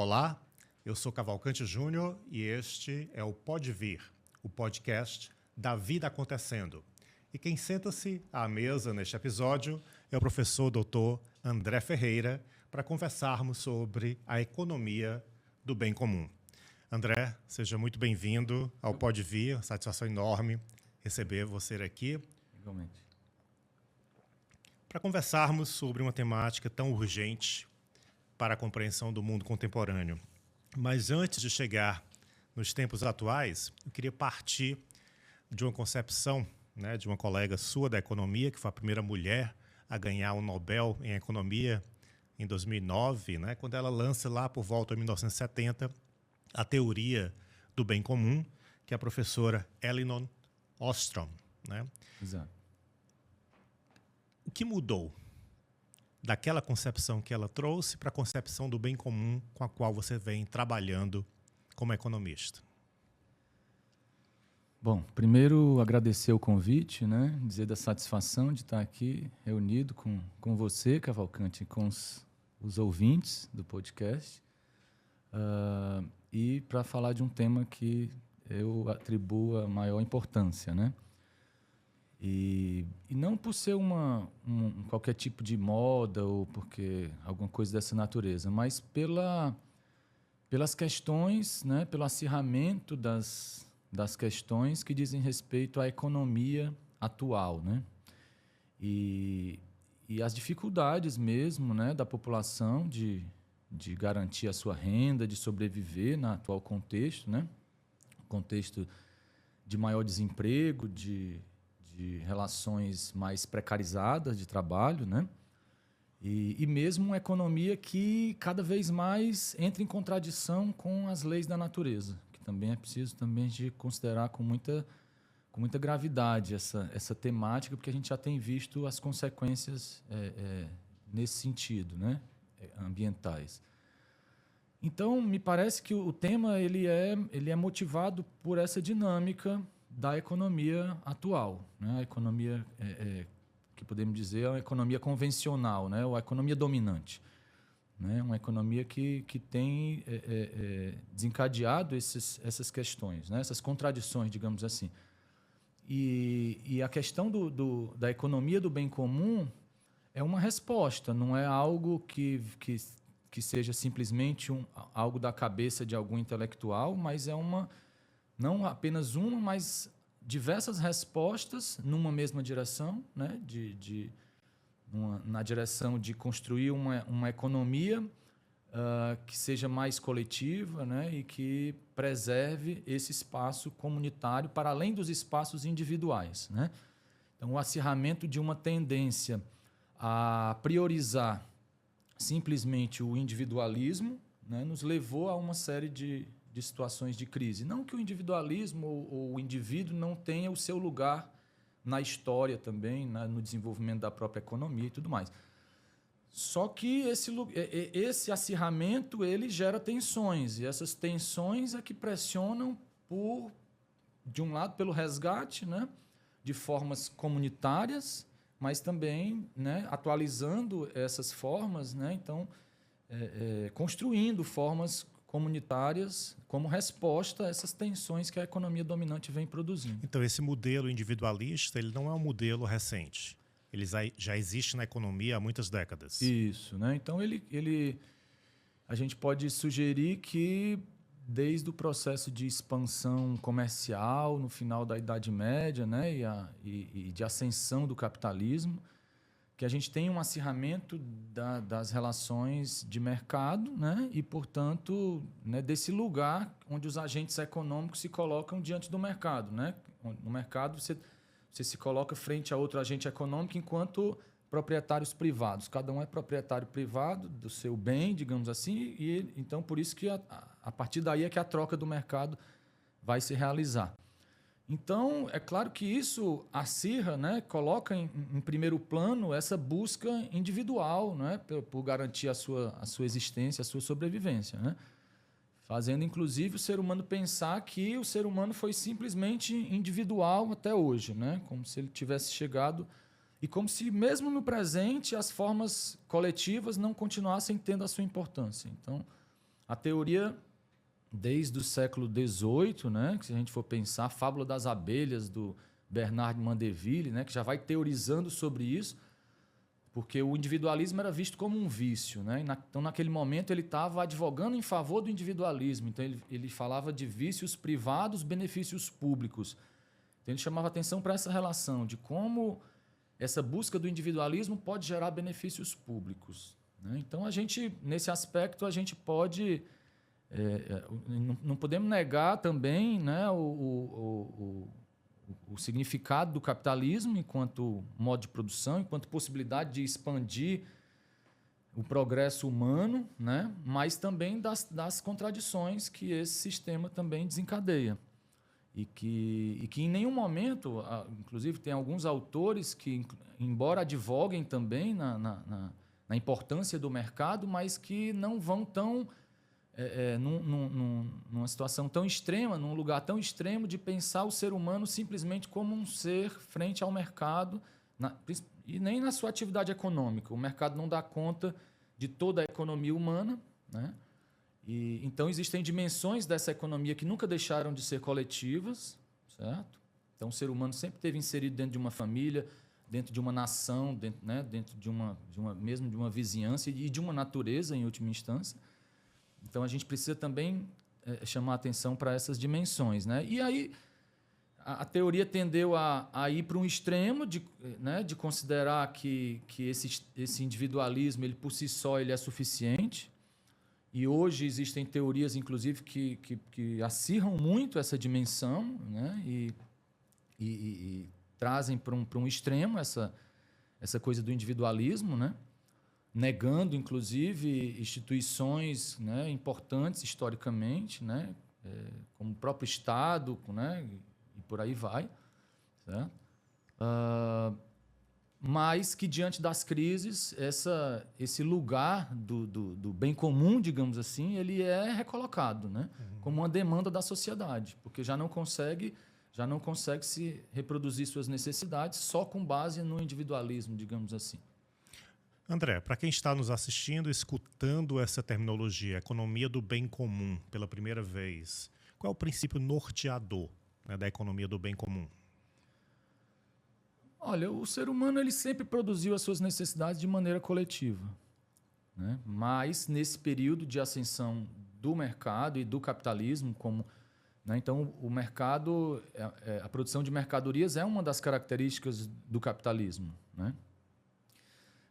Olá, eu sou Cavalcante Júnior e este é o Pode Vir, o podcast da vida acontecendo. E quem senta-se à mesa neste episódio é o professor Dr. André Ferreira para conversarmos sobre a economia do bem comum. André, seja muito bem-vindo ao Pode Vir, satisfação enorme receber você aqui. Igualmente. Para conversarmos sobre uma temática tão urgente para a compreensão do mundo contemporâneo. Mas antes de chegar nos tempos atuais, eu queria partir de uma concepção, de uma colega sua da economia, que foi a primeira mulher a ganhar o Nobel em economia em 2009, quando ela lança lá por volta de 1970 a teoria do bem comum, que é a professora Elinor Ostrom. Exato. O que mudou daquela concepção que ela trouxe para a concepção do bem comum com a qual você vem trabalhando como economista? Bom, primeiro agradecer o convite, dizer da satisfação de estar aqui reunido com você, Cavalcante, e com os ouvintes do podcast, e para falar de um tema que eu atribuo a maior importância, E não por ser qualquer tipo de moda ou porque alguma coisa dessa natureza, mas pelas questões, pelo acirramento das questões que dizem respeito à economia atual, E as dificuldades mesmo, da população de garantir a sua renda, de sobreviver no atual contexto, contexto de maior desemprego, de relações mais precarizadas de trabalho, E mesmo uma economia que cada vez mais entra em contradição com as leis da natureza, que também é preciso também de considerar com muita gravidade essa temática, porque a gente já tem visto as consequências nesse sentido, ambientais. Então, me parece que o tema ele é motivado por essa dinâmica da economia atual, A economia que podemos dizer é uma economia convencional, ou a economia dominante, Uma economia que tem desencadeado essas questões, essas contradições, digamos assim. E a questão da economia do bem comum é uma resposta, não é algo que seja simplesmente algo da cabeça de algum intelectual, mas não apenas uma, mas diversas respostas numa mesma direção, na direção de construir uma economia que seja mais coletiva, e que preserve esse espaço comunitário para além dos espaços individuais, Então, o acirramento de uma tendência a priorizar simplesmente o individualismo, nos levou a uma série de situações de crise. Não que o individualismo ou o indivíduo não tenha o seu lugar na história também, no desenvolvimento da própria economia e tudo mais. Só que esse acirramento ele gera tensões, e essas tensões é que pressionam de um lado, pelo resgate, de formas comunitárias, mas também atualizando essas formas, então construindo formas comunitárias como resposta a essas tensões que a economia dominante vem produzindo. Então, esse modelo individualista ele não é um modelo recente. Ele já existe na economia há muitas décadas. Isso. Então, a gente pode sugerir que, desde o processo de expansão comercial no final da Idade Média, e de ascensão do capitalismo, que a gente tem um acirramento das relações de mercado, e, portanto, desse lugar onde os agentes econômicos se colocam diante do mercado. No mercado, você se coloca frente a outro agente econômico enquanto proprietários privados. Cada um é proprietário privado do seu bem, digamos assim, e então por isso que a partir daí é que a troca do mercado vai se realizar. Então, é claro que isso acirra, coloca em primeiro plano essa busca individual, por garantir a sua existência, a sua sobrevivência, fazendo, inclusive, o ser humano pensar que o ser humano foi simplesmente individual até hoje, como se ele tivesse chegado e como se, mesmo no presente, as formas coletivas não continuassem tendo a sua importância. Então, A teoria, desde o século XVIII, né, que se a gente for pensar, a Fábula das Abelhas, do Bernard de Mandeville, né, que já vai teorizando sobre isso, porque o individualismo era visto como um vício. Né? Então, naquele momento, ele estava advogando em favor do individualismo. Então, ele falava de vícios privados, benefícios públicos. Então, ele chamava atenção para essa relação de como essa busca do individualismo pode gerar benefícios públicos. Né? Então, nesse aspecto, a gente pode... não podemos negar também, né, o significado do capitalismo enquanto modo de produção, enquanto possibilidade de expandir o progresso humano, né, mas também das contradições que esse sistema também desencadeia. E que em nenhum momento, inclusive tem alguns autores que, embora advoguem também na importância do mercado, mas que não vão tão... numa situação tão extrema, num lugar tão extremo de pensar o ser humano simplesmente como um ser frente ao mercado, e nem na sua atividade econômica. O mercado não dá conta de toda a economia humana, né? Então, existem dimensões dessa economia que nunca deixaram de ser coletivas, certo? Então, o ser humano sempre esteve inserido dentro de uma família, dentro de uma nação, dentro mesmo de uma vizinhança e de uma natureza, em última instância. Então, a gente precisa também chamar a atenção para essas dimensões. Né? E aí, a teoria tendeu a ir para um extremo de considerar que esse individualismo, ele, por si só, ele é suficiente. E hoje existem teorias, inclusive, que acirram muito essa dimensão, né? e trazem para um extremo essa coisa do individualismo, né? Negando, inclusive, instituições, né, importantes historicamente, né, como o próprio Estado, né, e por aí vai. Certo? Mas que, diante das crises, esse lugar do bem comum, digamos assim, ele é recolocado, né, como uma demanda da sociedade, porque já não consegue se reproduzir suas necessidades só com base no individualismo, digamos assim. André, para quem está nos assistindo, escutando essa terminologia, economia do bem comum, pela primeira vez, qual é o princípio norteador, né, da economia do bem comum? Olha, o ser humano ele sempre produziu as suas necessidades de maneira coletiva, né? Mas, nesse período de ascensão do mercado e do capitalismo, né, então, o mercado, a produção de mercadorias é uma das características do capitalismo, né?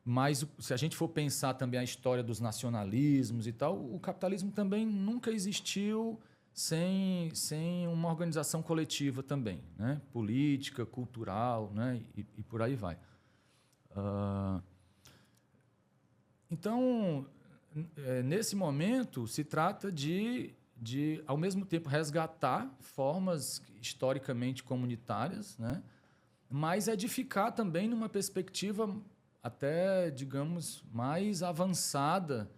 Mas, se a gente for pensar também a história dos nacionalismos e tal, o capitalismo também nunca existiu sem uma organização coletiva também, né? Política, cultural, né? E por aí vai. Então, nesse momento, se trata de, ao mesmo tempo, resgatar formas historicamente comunitárias, né? Mas edificar também numa perspectiva até, digamos, mais avançada,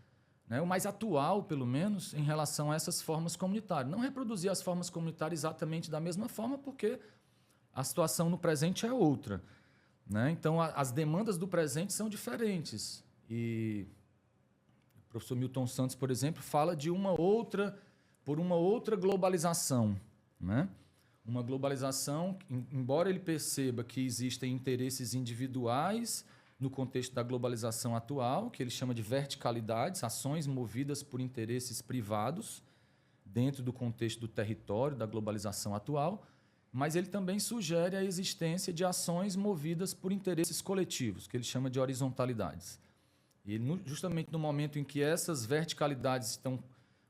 né, ou mais atual, pelo menos, em relação a essas formas comunitárias. Não reproduzir as formas comunitárias exatamente da mesma forma, porque a situação no presente é outra. Né? Então, as demandas do presente são diferentes. E o professor Milton Santos, por exemplo, fala de uma outra globalização. Né? Uma globalização, embora ele perceba que existem interesses individuais no contexto da globalização atual, que ele chama de verticalidades, ações movidas por interesses privados dentro do contexto do território da globalização atual, mas ele também sugere a existência de ações movidas por interesses coletivos, que ele chama de horizontalidades. E ele, justamente no momento em que essas verticalidades estão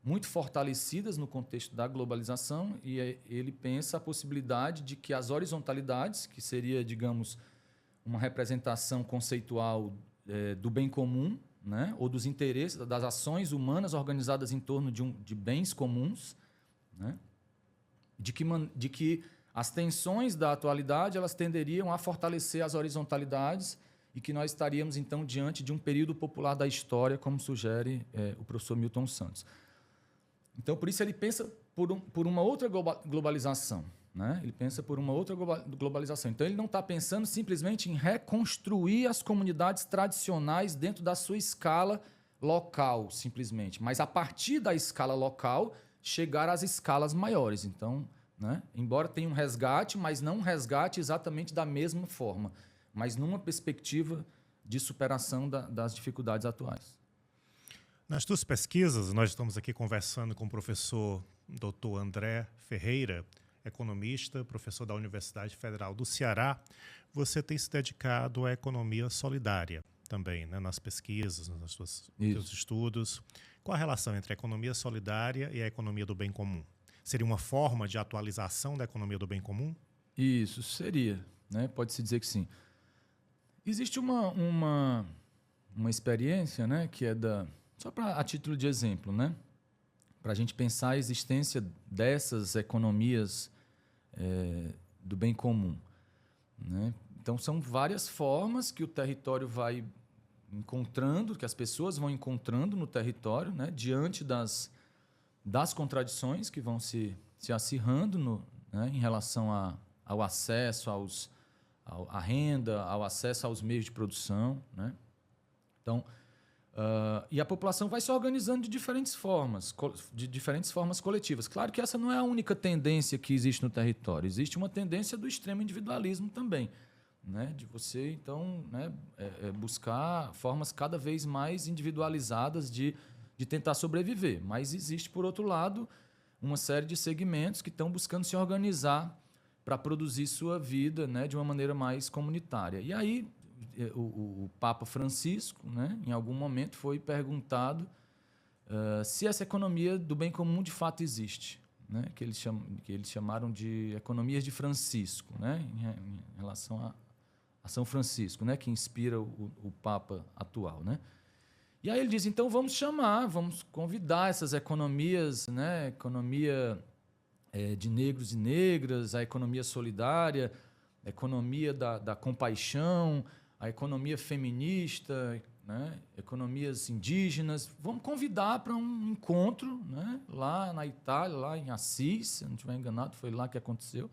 muito fortalecidas no contexto da globalização, e ele pensa a possibilidade de que as horizontalidades, que seria, digamos, uma representação conceitual do bem comum, né, ou dos interesses, das ações humanas organizadas em torno de bens comuns, né, de que as tensões da atualidade elas tenderiam a fortalecer as horizontalidades e que nós estaríamos, então, diante de um período popular da história, como sugere o professor Milton Santos. Então, por isso, ele pensa por uma outra globalização. Né? Ele pensa por uma outra globalização. Então, ele não está pensando simplesmente em reconstruir as comunidades tradicionais dentro da sua escala local, simplesmente, mas a partir da escala local, chegar às escalas maiores. Então, né, embora tenha um resgate, mas não um resgate exatamente da mesma forma, mas numa perspectiva de superação das dificuldades atuais. Nas tuas pesquisas, nós estamos aqui conversando com o professor Dr. André Ferreira, economista, professor da Universidade Federal do Ceará. Você tem se dedicado à economia solidária também, né, nas pesquisas, nos seus estudos. Qual a relação entre a economia solidária e a economia do bem comum? Seria uma forma de atualização da economia do bem comum? Isso seria, né? Pode-se dizer que sim. Existe uma experiência, né, que é só a título de exemplo, né, para a gente pensar a existência dessas economias do bem comum, né? Então, são várias formas que o território vai encontrando, que as pessoas vão encontrando no território, né, diante das contradições que vão se acirrando né, em relação ao acesso à renda, ao acesso aos meios de produção, né? Então, e a população vai se organizando de diferentes formas coletivas. Claro que essa não é a única tendência que existe no território. Existe uma tendência do extremo individualismo também, né? De você, então, né, buscar formas cada vez mais individualizadas de tentar sobreviver. Mas existe, por outro lado, uma série de segmentos que estão buscando se organizar para produzir sua vida, né, de uma maneira mais comunitária. E aí, o Papa Francisco, né, em algum momento, foi perguntado se essa economia do bem comum de fato existe, né, que eles chamaram de economias de Francisco, né, em relação a São Francisco, né, que inspira o Papa atual, né? E aí ele diz, então vamos convidar essas economias, né, economia de negros e negras, a economia solidária, a economia da compaixão, a economia feminista, né, economias indígenas. Vamos convidar para um encontro, né, lá na Itália, lá em Assis, se não estiver enganado, foi lá que aconteceu.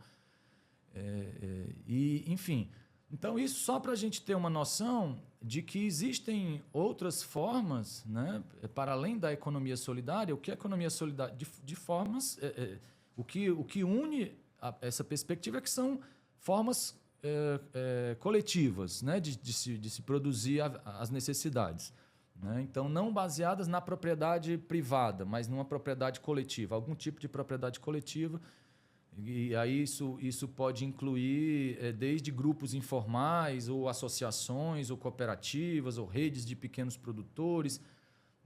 E, enfim, então isso só para a gente ter uma noção de que existem outras formas, né, para além da economia solidária. O que é economia solidária? De formas... O que une essa perspectiva é que são formas coletivas, né, de se produzir as necessidades, né? Então, não baseadas na propriedade privada, mas numa propriedade coletiva, algum tipo de propriedade coletiva. E aí isso pode incluir desde grupos informais, ou associações, ou cooperativas, ou redes de pequenos produtores.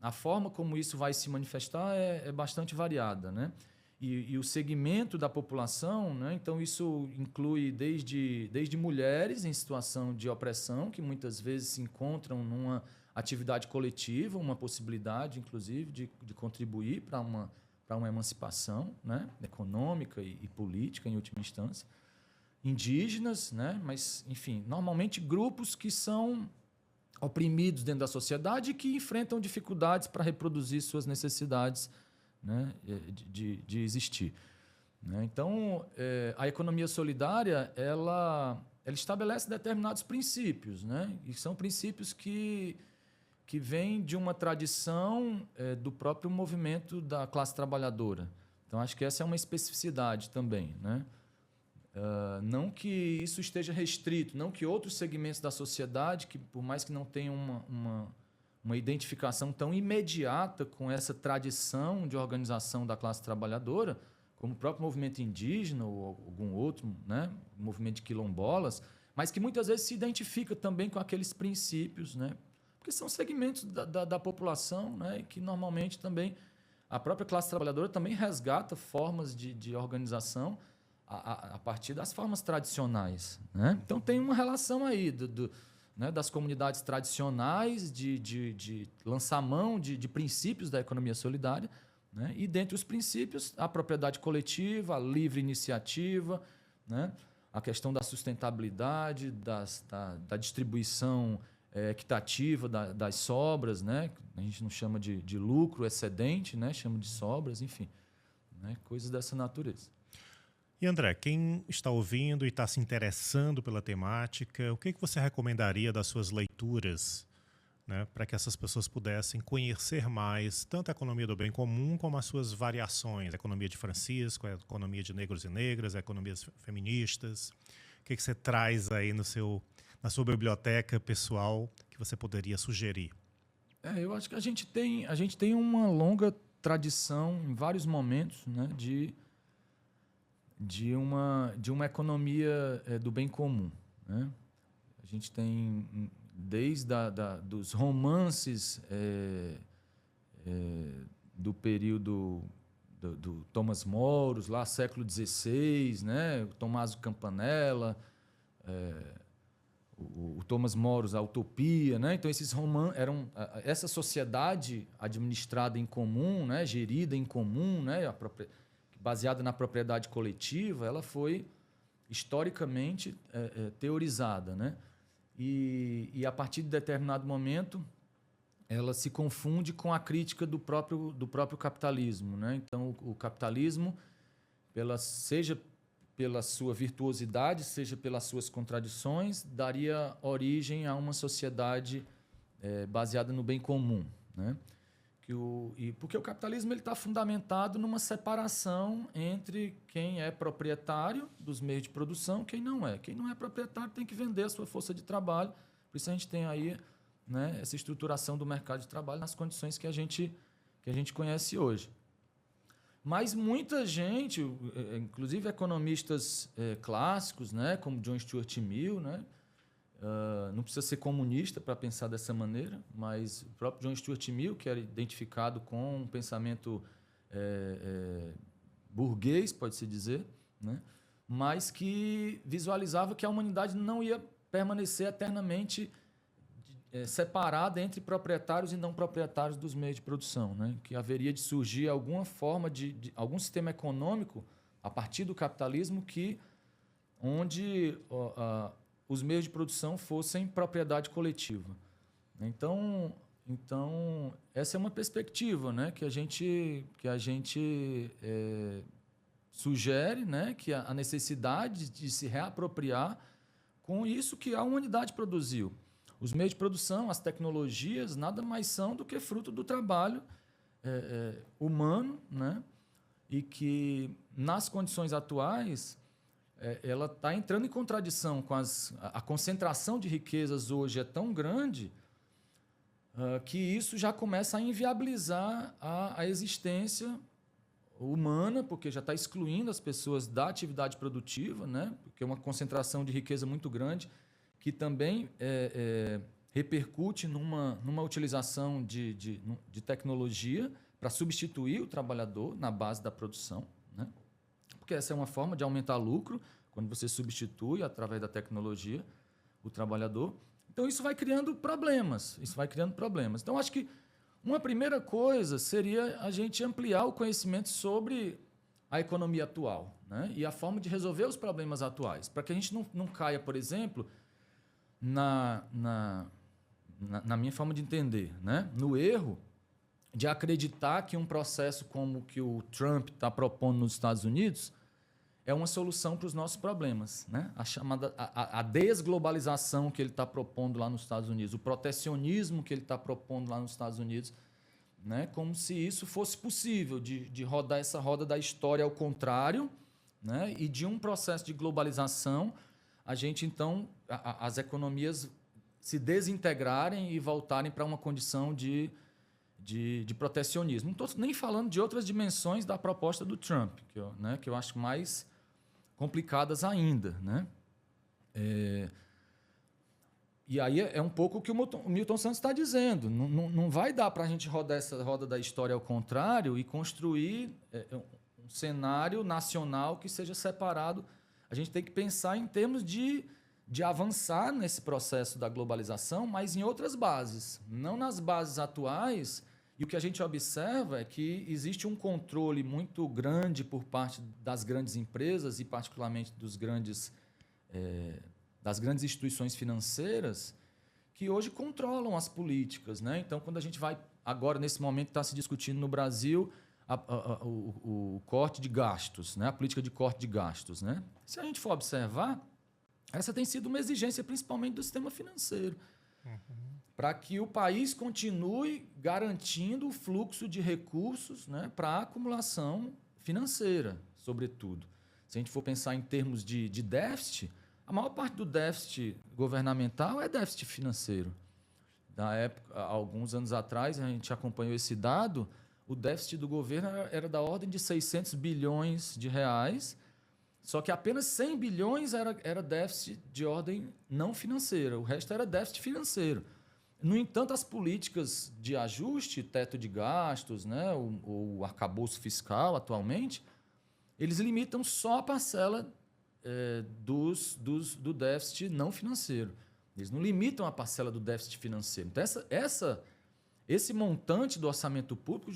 A forma como isso vai se manifestar é bastante variada, né? E o segmento da população, né? Então, isso inclui desde mulheres em situação de opressão, que muitas vezes se encontram numa atividade coletiva, uma possibilidade, inclusive, de contribuir para uma emancipação, né, econômica e política, em última instância. Indígenas, né? Mas, enfim, normalmente grupos que são oprimidos dentro da sociedade e que enfrentam dificuldades para reproduzir suas necessidades, né, de existir, né? Então, a economia solidária ela estabelece determinados princípios, né? E são princípios que vêm de uma tradição do próprio movimento da classe trabalhadora. Então, acho que essa é uma especificidade também, né? Não que isso esteja restrito, não que outros segmentos da sociedade, que por mais que não tenham uma identificação tão imediata com essa tradição de organização da classe trabalhadora, como o próprio movimento indígena ou algum outro, né, movimento de quilombolas, mas que muitas vezes se identifica também com aqueles princípios, né, porque são segmentos da população, né, que normalmente também a própria classe trabalhadora também resgata formas de organização a partir das formas tradicionais, né? Então tem uma relação aí né, das comunidades tradicionais de lançar mão de princípios da economia solidária, né? E dentre os princípios, a propriedade coletiva, a livre iniciativa, né? A questão da sustentabilidade, da distribuição equitativa das sobras, né? A gente não chama de lucro excedente, né? Chama de sobras, enfim, né? Coisas dessa natureza. E André, quem está ouvindo e está se interessando pela temática, o que você recomendaria das suas leituras né, para que essas pessoas pudessem conhecer mais tanto a economia do bem comum como as suas variações, a economia de Francisco, a economia de negros e negras, a economia feministas. O que você traz aí na sua biblioteca pessoal que você poderia sugerir? Eu acho que a gente tem uma longa tradição em vários momentos, né, de uma economia do bem comum, né? A gente tem desde dos romances do período do Thomas Moros, lá século XVI, né? O Tommaso Campanella, o Thomas Moros, a Utopia, né? Então esses romances eram essa sociedade administrada em comum, né? Gerida em comum, né? Baseada na propriedade coletiva, ela foi historicamente teorizada, né? E a partir de determinado momento ela se confunde com a crítica do próprio capitalismo, né? Então o capitalismo, seja pela sua virtuosidade, seja pelas suas contradições, daria origem a uma sociedade baseada no bem comum, né? Porque o capitalismo está fundamentado numa separação entre quem é proprietário dos meios de produção e quem não é. Quem não é proprietário tem que vender a sua força de trabalho. Por isso a gente tem aí, né, essa estruturação do mercado de trabalho nas condições que a gente conhece hoje. Mas muita gente, inclusive economistas clássicos, né, como John Stuart Mill, né, não precisa ser comunista para pensar dessa maneira, mas o próprio John Stuart Mill, que era identificado com um pensamento burguês, pode-se dizer, né? Mas que visualizava que a humanidade não ia permanecer eternamente separada entre proprietários e não proprietários dos meios de produção, né? Que haveria de surgir alguma forma de algum sistema econômico a partir do capitalismo onde os meios de produção fossem propriedade coletiva. Então essa é uma perspectiva, né, que a gente sugere, né, que a necessidade de se reapropriar com isso que a humanidade produziu. Os meios de produção, as tecnologias, nada mais são do que fruto do trabalho humano, né, e que, nas condições atuais, ela está entrando em contradição com a concentração de riquezas hoje é tão grande que isso já começa a inviabilizar a existência humana, porque já está excluindo as pessoas da atividade produtiva, né? Porque é uma concentração de riqueza muito grande, que também repercute numa utilização de tecnologia para substituir o trabalhador na base da produção, né? Porque essa é uma forma de aumentar lucro, quando você substitui, através da tecnologia, o trabalhador. Então, isso vai criando problemas. Então, acho que uma primeira coisa seria a gente ampliar o conhecimento sobre a economia atual, né? E a forma de resolver os problemas atuais, para que a gente não caia, por exemplo, na minha forma de entender, né, no erro de acreditar que um processo como o que o Trump está propondo nos Estados Unidos é uma solução para os nossos problemas, né? A desglobalização que ele está propondo lá nos Estados Unidos, o protecionismo que ele está propondo lá nos Estados Unidos, né? Como se isso fosse possível, de rodar essa roda da história ao contrário, né? E de um processo de globalização, a gente, então, as economias se desintegrarem e voltarem para uma condição de protecionismo. Não estou nem falando de outras dimensões da proposta do Trump, que eu acho mais complicadas ainda, né? E aí é um pouco o que o Milton Santos está dizendo. Não vai dar para a gente rodar essa roda da história ao contrário e construir um cenário nacional que seja separado. A gente tem que pensar em termos de avançar nesse processo da globalização, mas em outras bases, não nas bases atuais. E o que a gente observa é que existe um controle muito grande por parte das grandes empresas e, particularmente, das grandes instituições financeiras que hoje controlam as políticas, né? Então, quando a gente vai, agora, nesse momento, está se discutindo no Brasil o corte de gastos, né? A política de corte de gastos, né? Se a gente for observar, essa tem sido uma exigência principalmente do sistema financeiro. para que o país continue garantindo o fluxo de recursos, né, para a acumulação financeira, sobretudo. Se a gente for pensar em termos de déficit, a maior parte do déficit governamental é déficit financeiro. Na época, há alguns anos atrás, a gente acompanhou esse dado, o déficit do governo era da ordem de 600 bilhões de reais, só que apenas 100 bilhões era déficit de ordem não financeira, o resto era déficit financeiro. No entanto, as políticas de ajuste, teto de gastos, né, o arcabouço fiscal atualmente, eles limitam só a parcela do déficit não financeiro. Eles não limitam a parcela do déficit financeiro. Então, esse montante do orçamento público,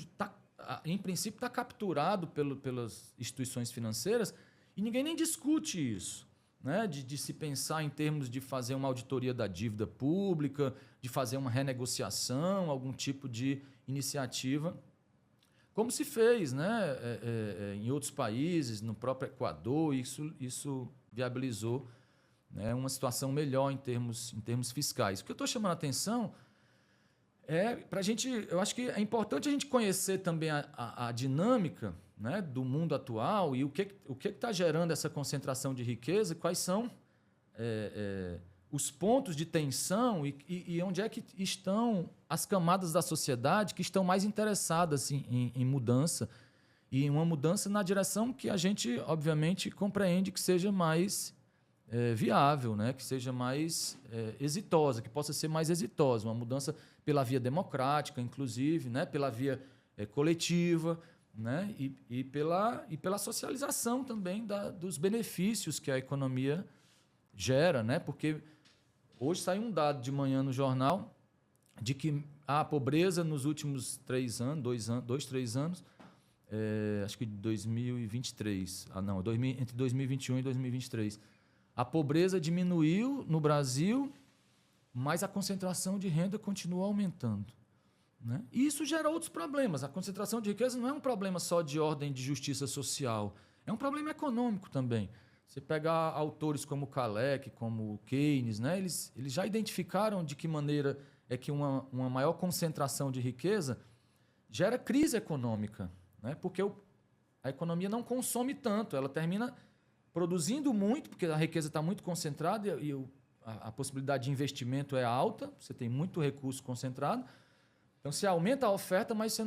em princípio, está capturado pelas instituições financeiras e ninguém nem discute isso, né? De se pensar em termos de fazer uma auditoria da dívida pública, de fazer uma renegociação, algum tipo de iniciativa, como se fez, né? Em outros países, no próprio Equador, isso viabilizou, né, uma situação melhor em termos fiscais. O que eu estou chamando a atenção para a gente, eu acho que é importante a gente conhecer também a dinâmica, né, do mundo atual e o que está gerando essa concentração de riqueza, quais são os pontos de tensão e onde é que estão as camadas da sociedade que estão mais interessadas em mudança, e uma mudança na direção que a gente, obviamente, compreende que seja mais viável, né? Que seja mais exitosa, que possa ser mais exitosa. Uma mudança pela via democrática, inclusive, né? Pela via coletiva, né? E pela socialização também dos benefícios que a economia gera, né? Porque hoje saiu um dado de manhã no jornal de que a pobreza nos últimos 3 anos, acho que de 2023, entre 2021 e 2023, a pobreza diminuiu no Brasil, mas a concentração de renda continua aumentando, né? E isso gera outros problemas. A concentração de riqueza não é um problema só de ordem de justiça social, é um problema econômico também. Você pegar autores como Kalec, como Keynes, né? Eles já identificaram de que maneira é que uma maior concentração de riqueza gera crise econômica, né? Porque a economia não consome tanto, ela termina produzindo muito, porque a riqueza está muito concentrada e a possibilidade de investimento é alta, você tem muito recurso concentrado. Então, você aumenta a oferta, mas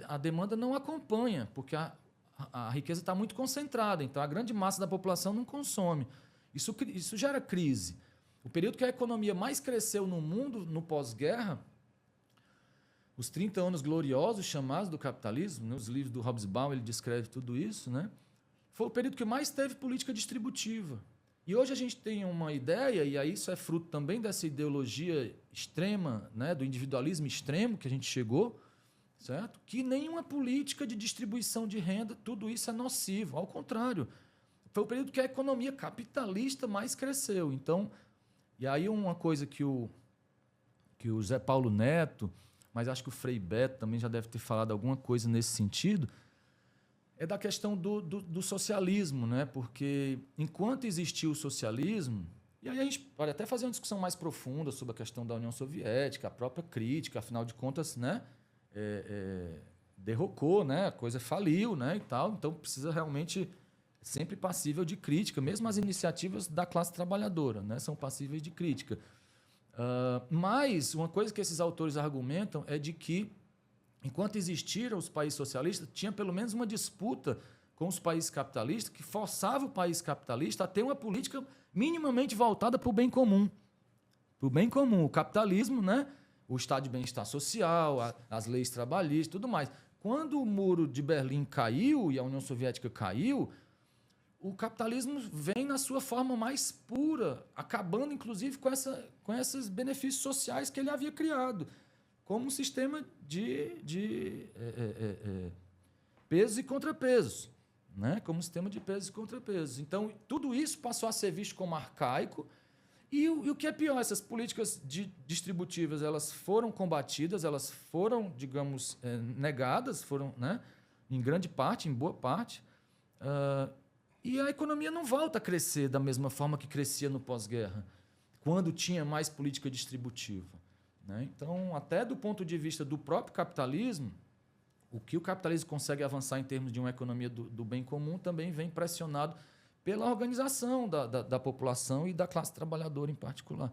a demanda não acompanha, porque a riqueza está muito concentrada, então a grande massa da população não consome. Isso gera crise. O período que a economia mais cresceu no mundo, no pós-guerra, os 30 anos gloriosos chamados do capitalismo, né? Os livros do Hobsbawm, ele descreve tudo isso, né? Foi o período que mais teve política distributiva. E hoje a gente tem uma ideia, e aí isso é fruto também dessa ideologia extrema, né, do individualismo extremo que a gente chegou, certo? Que nenhuma política de distribuição de renda, tudo isso é nocivo. Ao contrário, foi o período que a economia capitalista mais cresceu. Então, e aí uma coisa que o Zé Paulo Neto, mas acho que o Frei Beto também já deve ter falado alguma coisa nesse sentido, é da questão do socialismo, né? Porque enquanto existiu o socialismo, e aí a gente pode até fazer uma discussão mais profunda sobre a questão da União Soviética, a própria crítica, afinal de contas, né? Derrocou, né? A coisa faliu, né? E tal, então precisa realmente sempre passível de crítica, mesmo as iniciativas da classe trabalhadora, né? São passíveis de crítica. Mas uma coisa que esses autores argumentam é de que enquanto existiram os países socialistas, tinha pelo menos uma disputa com os países capitalistas que forçava o país capitalista a ter uma política minimamente voltada para o bem comum. Para o bem comum, o capitalismo, né? O estado de bem-estar social, as leis trabalhistas, tudo mais. Quando o muro de Berlim caiu e a União Soviética caiu, o capitalismo vem na sua forma mais pura, acabando, inclusive, com esses benefícios sociais que ele havia criado, como um sistema de pesos e contrapesos, né? Como um sistema de pesos e contrapesos. Então, tudo isso passou a ser visto como arcaico. E o que é pior, essas políticas distributivas, elas foram combatidas, elas foram, digamos, negadas, foram, né, em grande parte, em boa parte, e a economia não volta a crescer da mesma forma que crescia no pós-guerra. quando tinha mais política distributiva, né? Então, até do ponto de vista do próprio capitalismo, o que o capitalismo consegue avançar em termos de uma economia do bem comum também vem pressionado pela organização da população e da classe trabalhadora em particular,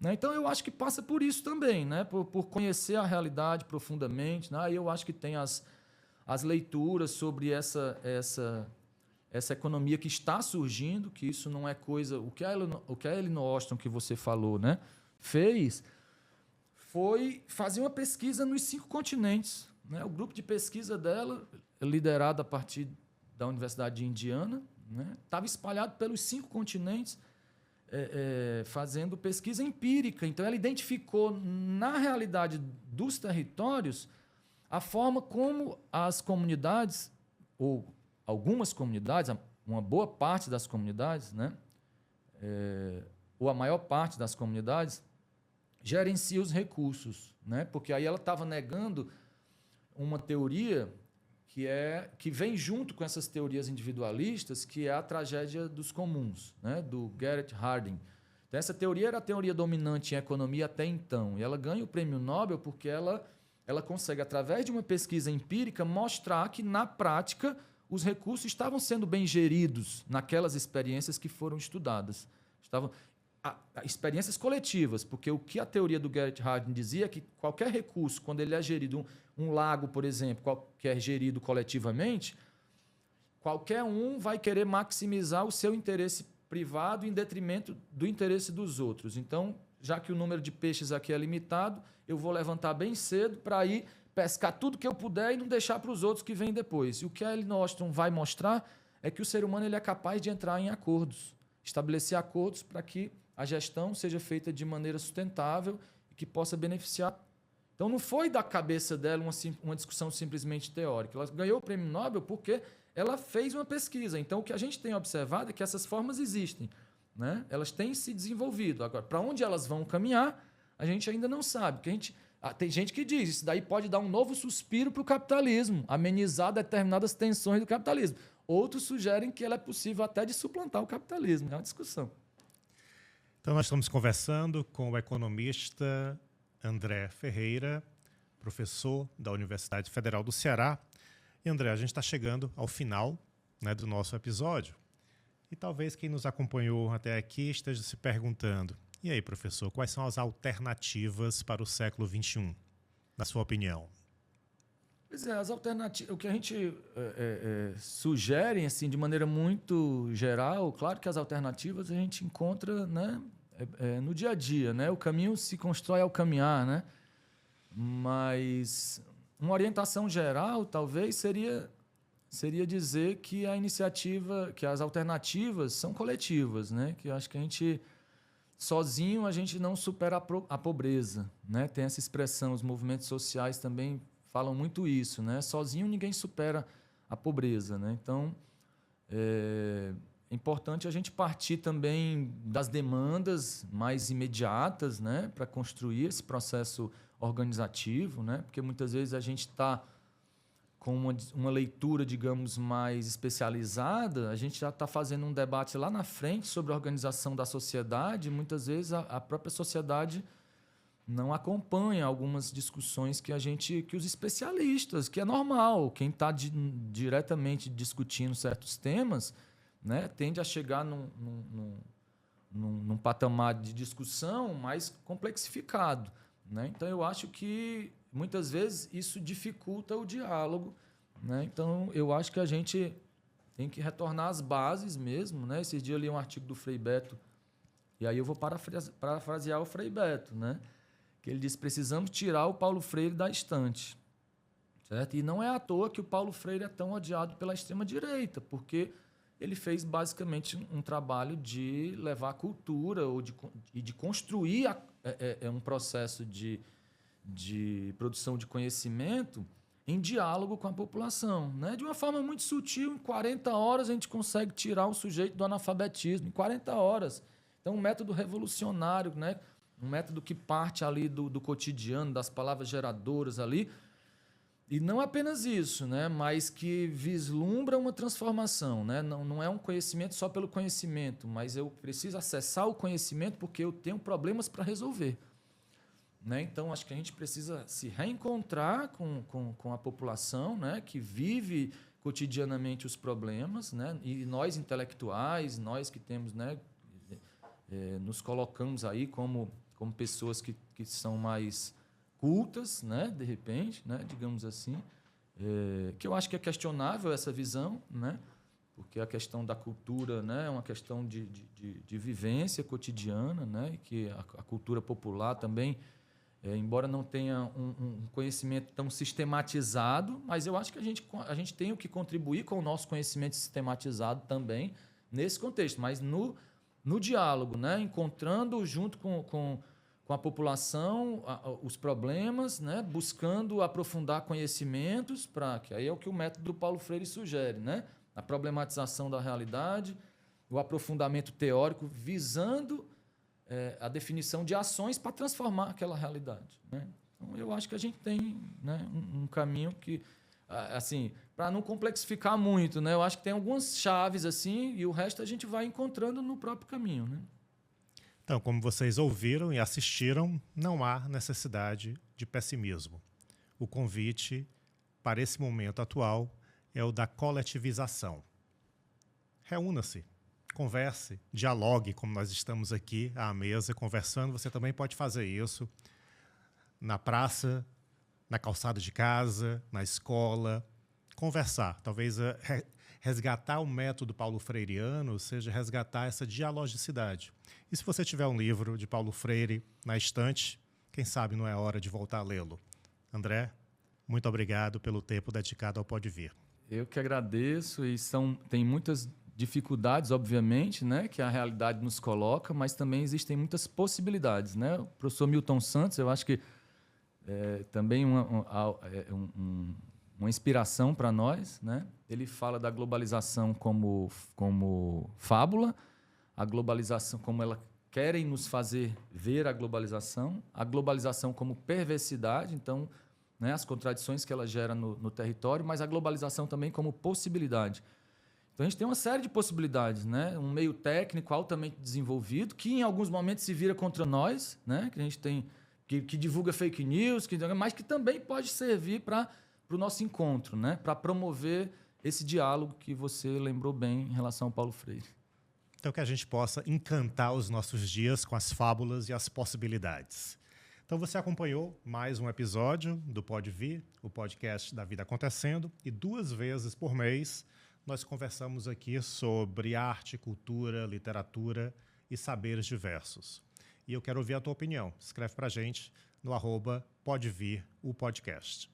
né? Então, eu acho que passa por isso também, né? Por conhecer a realidade profundamente, né? Eu acho que tem as leituras sobre essa economia que está surgindo, que isso não é coisa... O que a Elinor Ostrom, que você falou, né, fez foi fazer uma pesquisa nos 5 continentes, né? O grupo de pesquisa dela, liderado a partir da Universidade de Indiana, né, estava espalhado pelos 5 continentes, fazendo pesquisa empírica. Então, ela identificou, na realidade dos territórios, a forma como as comunidades, ou algumas comunidades, uma boa parte das comunidades, né, ou a maior parte das comunidades, gerencia os recursos, né? Porque aí ela estava negando uma teoria que vem junto com essas teorias individualistas, que é a tragédia dos comuns, né? Do Garrett Hardin. Então, essa teoria era a teoria dominante em economia até então, e ela ganha o prêmio Nobel porque ela consegue, através de uma pesquisa empírica, mostrar que, na prática, os recursos estavam sendo bem geridos naquelas experiências que foram estudadas. Experiências coletivas, porque o que a teoria do Garrett Hardin dizia é que qualquer recurso, quando ele é gerido, um lago, por exemplo, que é gerido coletivamente, qualquer um vai querer maximizar o seu interesse privado em detrimento do interesse dos outros. Então, já que o número de peixes aqui é limitado, eu vou levantar bem cedo para ir pescar tudo que eu puder e não deixar para os outros que vêm depois. E o que a Elinor Ostrom vai mostrar é que o ser humano ele é capaz de entrar em acordos, estabelecer acordos para que a gestão seja feita de maneira sustentável e que possa beneficiar. Então, não foi da cabeça dela uma discussão simplesmente teórica. Ela ganhou o prêmio Nobel porque ela fez uma pesquisa. Então, o que a gente tem observado é que essas formas existem, né? Elas têm se desenvolvido. Agora, para onde elas vão caminhar, a gente ainda não sabe. Porque tem gente que diz isso daí pode dar um novo suspiro para o capitalismo, amenizar determinadas tensões do capitalismo. Outros sugerem que ela é possível até de suplantar o capitalismo. É uma discussão. Então, nós estamos conversando com o economista André Ferreira, professor da Universidade Federal do Ceará. E, André, a gente está chegando ao final, né, do nosso episódio. E talvez quem nos acompanhou até aqui esteja se perguntando: e aí, professor, quais são as alternativas para o século XXI, na sua opinião? Pois é, as alternativas, o que a gente sugere, assim, de maneira muito geral, claro que as alternativas a gente encontra, né, no dia a dia, né? O caminho se constrói ao caminhar, né? Mas uma orientação geral, talvez, seria dizer que que as alternativas são coletivas, né? Que eu acho que sozinho a gente não supera a pobreza, né? Tem essa expressão, os movimentos sociais também falam muito isso, né? Sozinho ninguém supera a pobreza, né? Então, é importante a gente partir também das demandas mais imediatas, né? Para construir esse processo organizativo, né? Porque muitas vezes a gente está com uma leitura, digamos, mais especializada, a gente já está fazendo um debate lá na frente sobre a organização da sociedade, e muitas vezes a própria sociedade não acompanha algumas discussões que os especialistas, que é normal, quem está diretamente discutindo certos temas, né, tende a chegar num patamar de discussão mais complexificado, né? Então, eu acho que, muitas vezes, isso dificulta o diálogo, né? Então, eu acho que a gente tem que retornar às bases mesmo, né? Esses dias eu li um artigo do Frei Beto, e aí eu vou parafrasear o Frei Beto, né? Que ele diz: precisamos tirar o Paulo Freire da estante. Certo? E não é à toa que o Paulo Freire é tão odiado pela extrema-direita, porque ele fez basicamente um trabalho de levar a cultura e de construir um processo de produção de conhecimento em diálogo com a população, né? De uma forma muito sutil. Em 40 horas a gente consegue tirar um sujeito do analfabetismo, em 40 horas. Então, um método revolucionário, né? Um método que parte ali do cotidiano, das palavras geradoras ali. E não apenas isso, né? Mas que vislumbra uma transformação. Né? Não é um conhecimento só pelo conhecimento, mas eu preciso acessar o conhecimento porque eu tenho problemas para resolver. Né? Então, acho que a gente precisa se reencontrar com a população, né? Que vive cotidianamente os problemas, né? E nós intelectuais, nós que temos, né? Nos colocamos aí como pessoas que são mais cultas, né? De repente, né? Digamos assim, que eu acho que é questionável essa visão, né? Porque a questão da cultura, né? É uma questão de vivência cotidiana, né? E que a cultura popular também, embora não tenha um conhecimento tão sistematizado, mas eu acho que a gente tem o que contribuir com o nosso conhecimento sistematizado também nesse contexto, mas no diálogo, né? Encontrando junto com a população os problemas, né? Buscando aprofundar conhecimentos, que aí é o que o método do Paulo Freire sugere, né? A problematização da realidade, o aprofundamento teórico, visando a definição de ações para transformar aquela realidade. Né? Então, eu acho que a gente tem, né, um caminho que, assim, para não complexificar muito, né, eu acho que tem algumas chaves assim e o resto a gente vai encontrando no próprio caminho. Né? Então, como vocês ouviram e assistiram, não há necessidade de pessimismo. O convite para esse momento atual é o da coletivização. Reúna-se. Converse, dialogue, como nós estamos aqui à mesa conversando. Você também pode fazer isso na praça, na calçada de casa, na escola. Conversar, talvez resgatar o método paulo freireano seja resgatar essa dialogicidade. E se você tiver um livro de Paulo Freire na estante, quem sabe não é hora de voltar a lê-lo. André, muito obrigado pelo tempo dedicado ao Pode Vir. Eu que agradeço e tem muitas dificuldades, obviamente, né, que a realidade nos coloca, mas também existem muitas possibilidades. Né? O professor Milton Santos, eu acho que também uma inspiração para nós. Né? Ele fala da globalização como fábula, a globalização como ela querem nos fazer ver a globalização como perversidade, então, né, as contradições que ela gera no território, mas a globalização também como possibilidade. Então, a gente tem uma série de possibilidades, né? Um meio técnico altamente desenvolvido, que em alguns momentos se vira contra nós, né? Que a gente tem que divulga fake news, mas que também pode servir para o nosso encontro, né? Para promover esse diálogo que você lembrou bem em relação ao Paulo Freire. Então, que a gente possa encantar os nossos dias com as fábulas e as possibilidades. Então, você acompanhou mais um episódio do Pode Vir, o podcast da Vida Acontecendo, e 2 vezes por mês nós conversamos aqui sobre arte, cultura, literatura e saberes diversos. E eu quero ouvir a tua opinião. Escreve para a gente no @podevir o podcast.